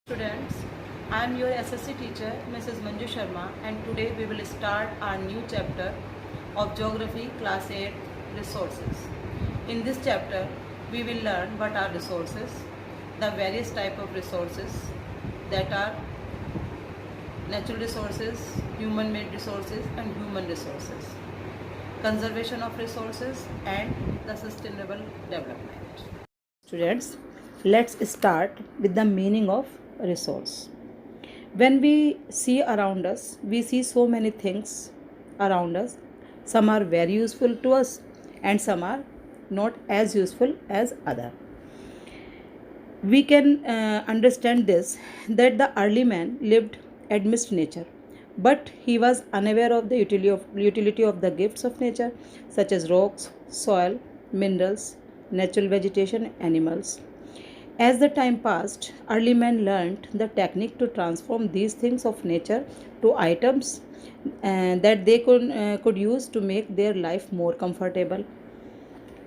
Students, I am your SSC teacher Mrs. Manju Sharma, and today we will start our new chapter of Geography Class 8 Resources. In this chapter, we will learn what are resources, the various type of resources that are natural resources, human-made resources and human resources, conservation of resources and the sustainable development. Students, let's start with the meaning of resource. When we see around us, we see so many things around us. Some are very useful to us and some are not as useful as other. We can understand this that the early man lived amidst nature, but he was unaware of the utility of the gifts of nature, such as rocks, soil, minerals, natural vegetation, animals. As the time passed, early men learned the technique to transform these things of nature to items that they could use to make their life more comfortable.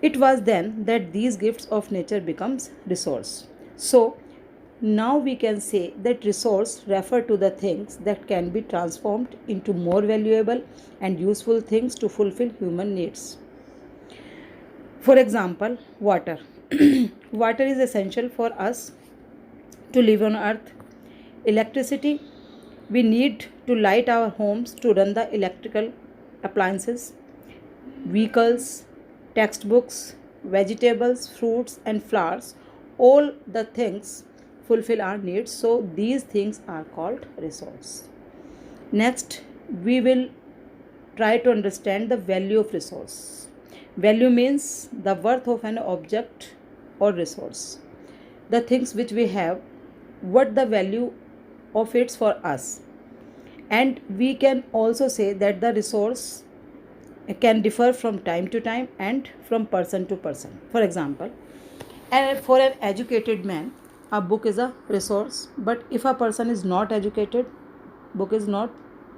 It was then that these gifts of nature becomes resource. So now we can say that resource refer to the things that can be transformed into more valuable and useful things to fulfill human needs. For example, water. Water is essential for us to live on earth. Electricity, we need to light our homes to run the electrical appliances. Vehicles, textbooks, vegetables, fruits and flowers, all the things fulfill our needs, so these things are called resource. Next, we will try to understand the value of resource. Value means the worth of an object or resource. The things which we have, what the value of it for us. And we can also say that the resource can differ from time to time and from person to person. For example, and for an educated man, a book is a resource, but if a person is not educated, book is not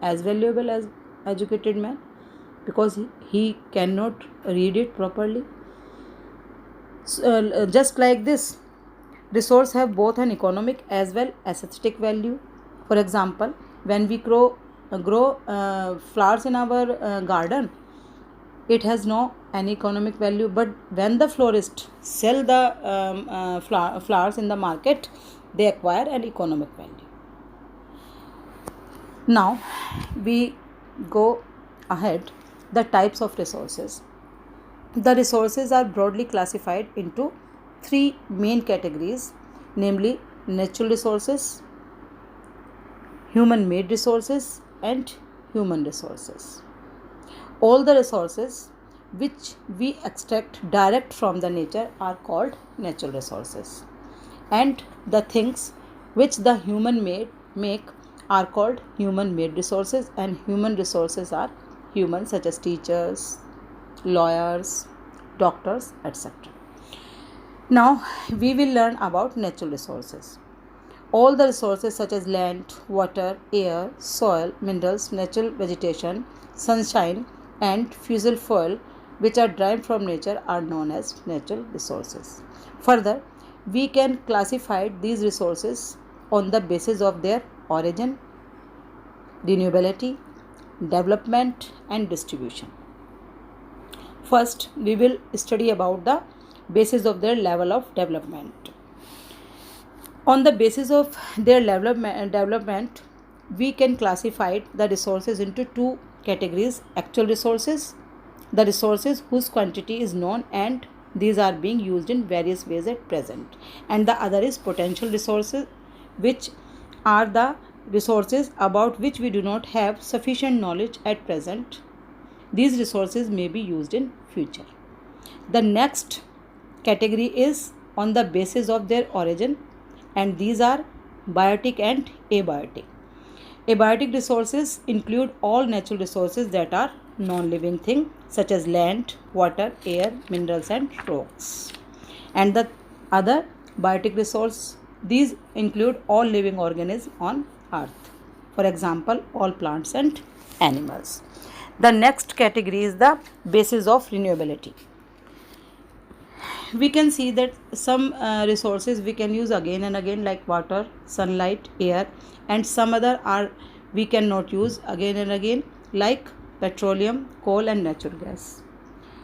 as valuable as educated man because he cannot read it properly. So, just like this, resource have both an economic as well as aesthetic value. For example, when we grow flowers in our garden, it has no any economic value, but when the florist sell the flowers in the market, they acquire an economic value. Now we go ahead the types of resources. The resources are broadly classified into three main categories, namely natural resources, human made resources and human resources. All the resources which we extract direct from the nature are called natural resources, and the things which the human make are called human made resources, and human resources are human such as teachers, lawyers, doctors, etc. Now we will learn about natural resources. All the resources such as land, water, air, soil, minerals, natural vegetation, sunshine and fossil fuel which are derived from nature are known as natural resources. Further, we can classify these resources on the basis of their origin, renewability, development and distribution. First, we will study about the basis of their level of development. On the basis of their development, we can classify the resources into two categories: actual resources, the resources whose quantity is known and these are being used in various ways at present, and the other is potential resources, which are the resources about which we do not have sufficient knowledge at present. These resources may be used in future. The next category is on the basis of their origin, and these are biotic and abiotic. Abiotic resources include all natural resources that are non-living things such as land, water, air, minerals and rocks. And the other biotic resource, these include all living organisms on earth. For example, all plants and animals. The next category is the basis of renewability. we can see that some resources we can use again and again, like water, sunlight, air, and some other are we cannot use again and again, like petroleum, coal, and natural gas.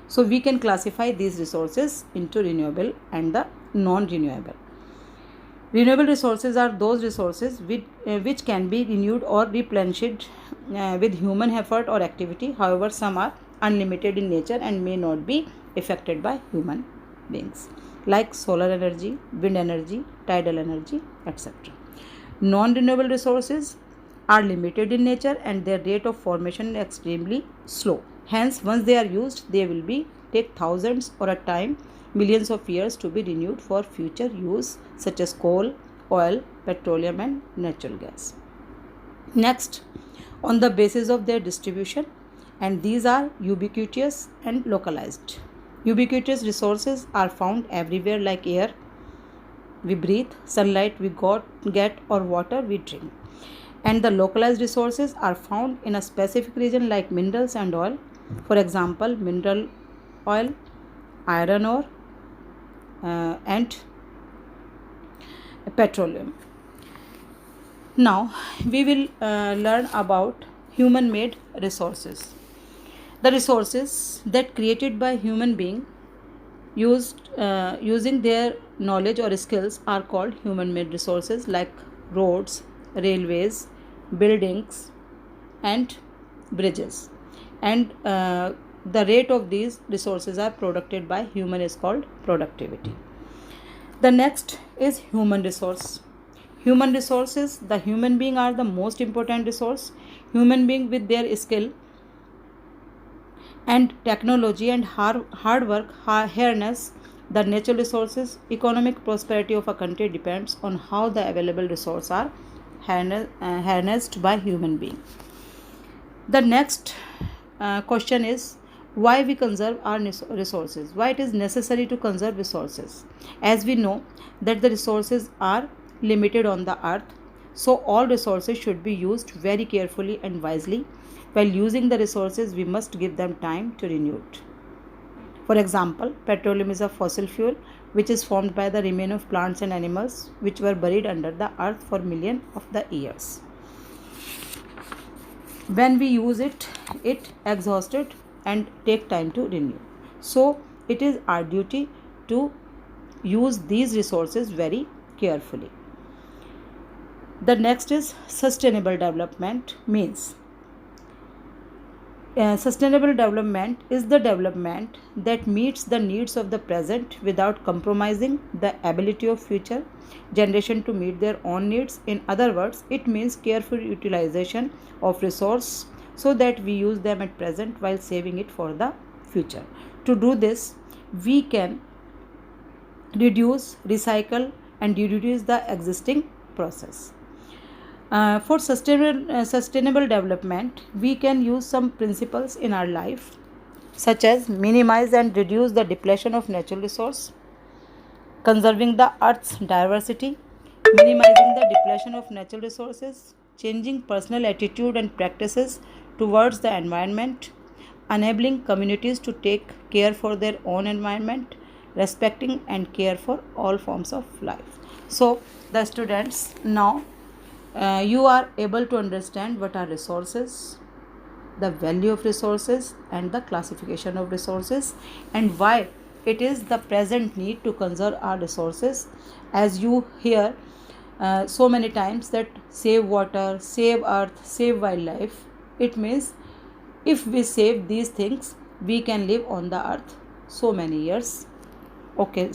So we can classify these resources into renewable and the non-renewable. Renewable resources are those resources which can be renewed or replenished with human effort or activity. However, some are unlimited in nature and may not be affected by human beings, like solar energy, wind energy, tidal energy, etc. Non-renewable resources are limited in nature and their rate of formation is extremely slow. Hence, once they are used, they will be take thousands or at time millions of years to be renewed for future use, such as coal, oil, petroleum, and natural gas. Next, on the basis of their distribution, and these are ubiquitous and localized. Ubiquitous resources are found everywhere, like air we breathe, sunlight we get, or water we drink. And the localized resources are found in a specific region, like minerals and oil. For example, mineral oil, iron ore, and petroleum. Now we will learn about human made resources. The resources that created by human being using their knowledge or skills are called human made resources, like roads, railways, buildings, and bridges. And the rate of these resources are produced by human is called productivity. The next is human resource. Human resources, the human being are the most important resource. Human being with their skill and technology and hard work harness the natural resources. Economic prosperity of a country depends on how the available resources are harnessed by human being. The next question is why we conserve our resources, why it is necessary to conserve resources. As we know that the resources are limited on the earth, so all resources should be used very carefully and wisely. While using the resources, we must give them time to renew it. For example, petroleum is a fossil fuel which is formed by the remains of plants and animals which were buried under the earth for millions of the years. When we use it, it exhausted and take time to renew. So it is our duty to use these resources very carefully. The next is sustainable development. Means sustainable development is the development that meets the needs of the present without compromising the ability of future generation to meet their own needs. In other words, it means careful utilization of resource so that we use them at present while saving it for the future. To do this, we can reduce, recycle, and reduce the existing process. For sustainable development, we can use some principles in our life, such as minimize and reduce the depletion of natural resource, conserving the earth's diversity, minimizing the depletion of natural resources, changing personal attitude and practices towards the environment, enabling communities to take care for their own environment, respecting and care for all forms of life. So the students, now you are able to understand what are resources, the value of resources, and the classification of resources, and why it is the present need to conserve our resources. As you hear so many times that save water, save earth, save wildlife, it means if we save these things, we can live on the earth so many years. Okay.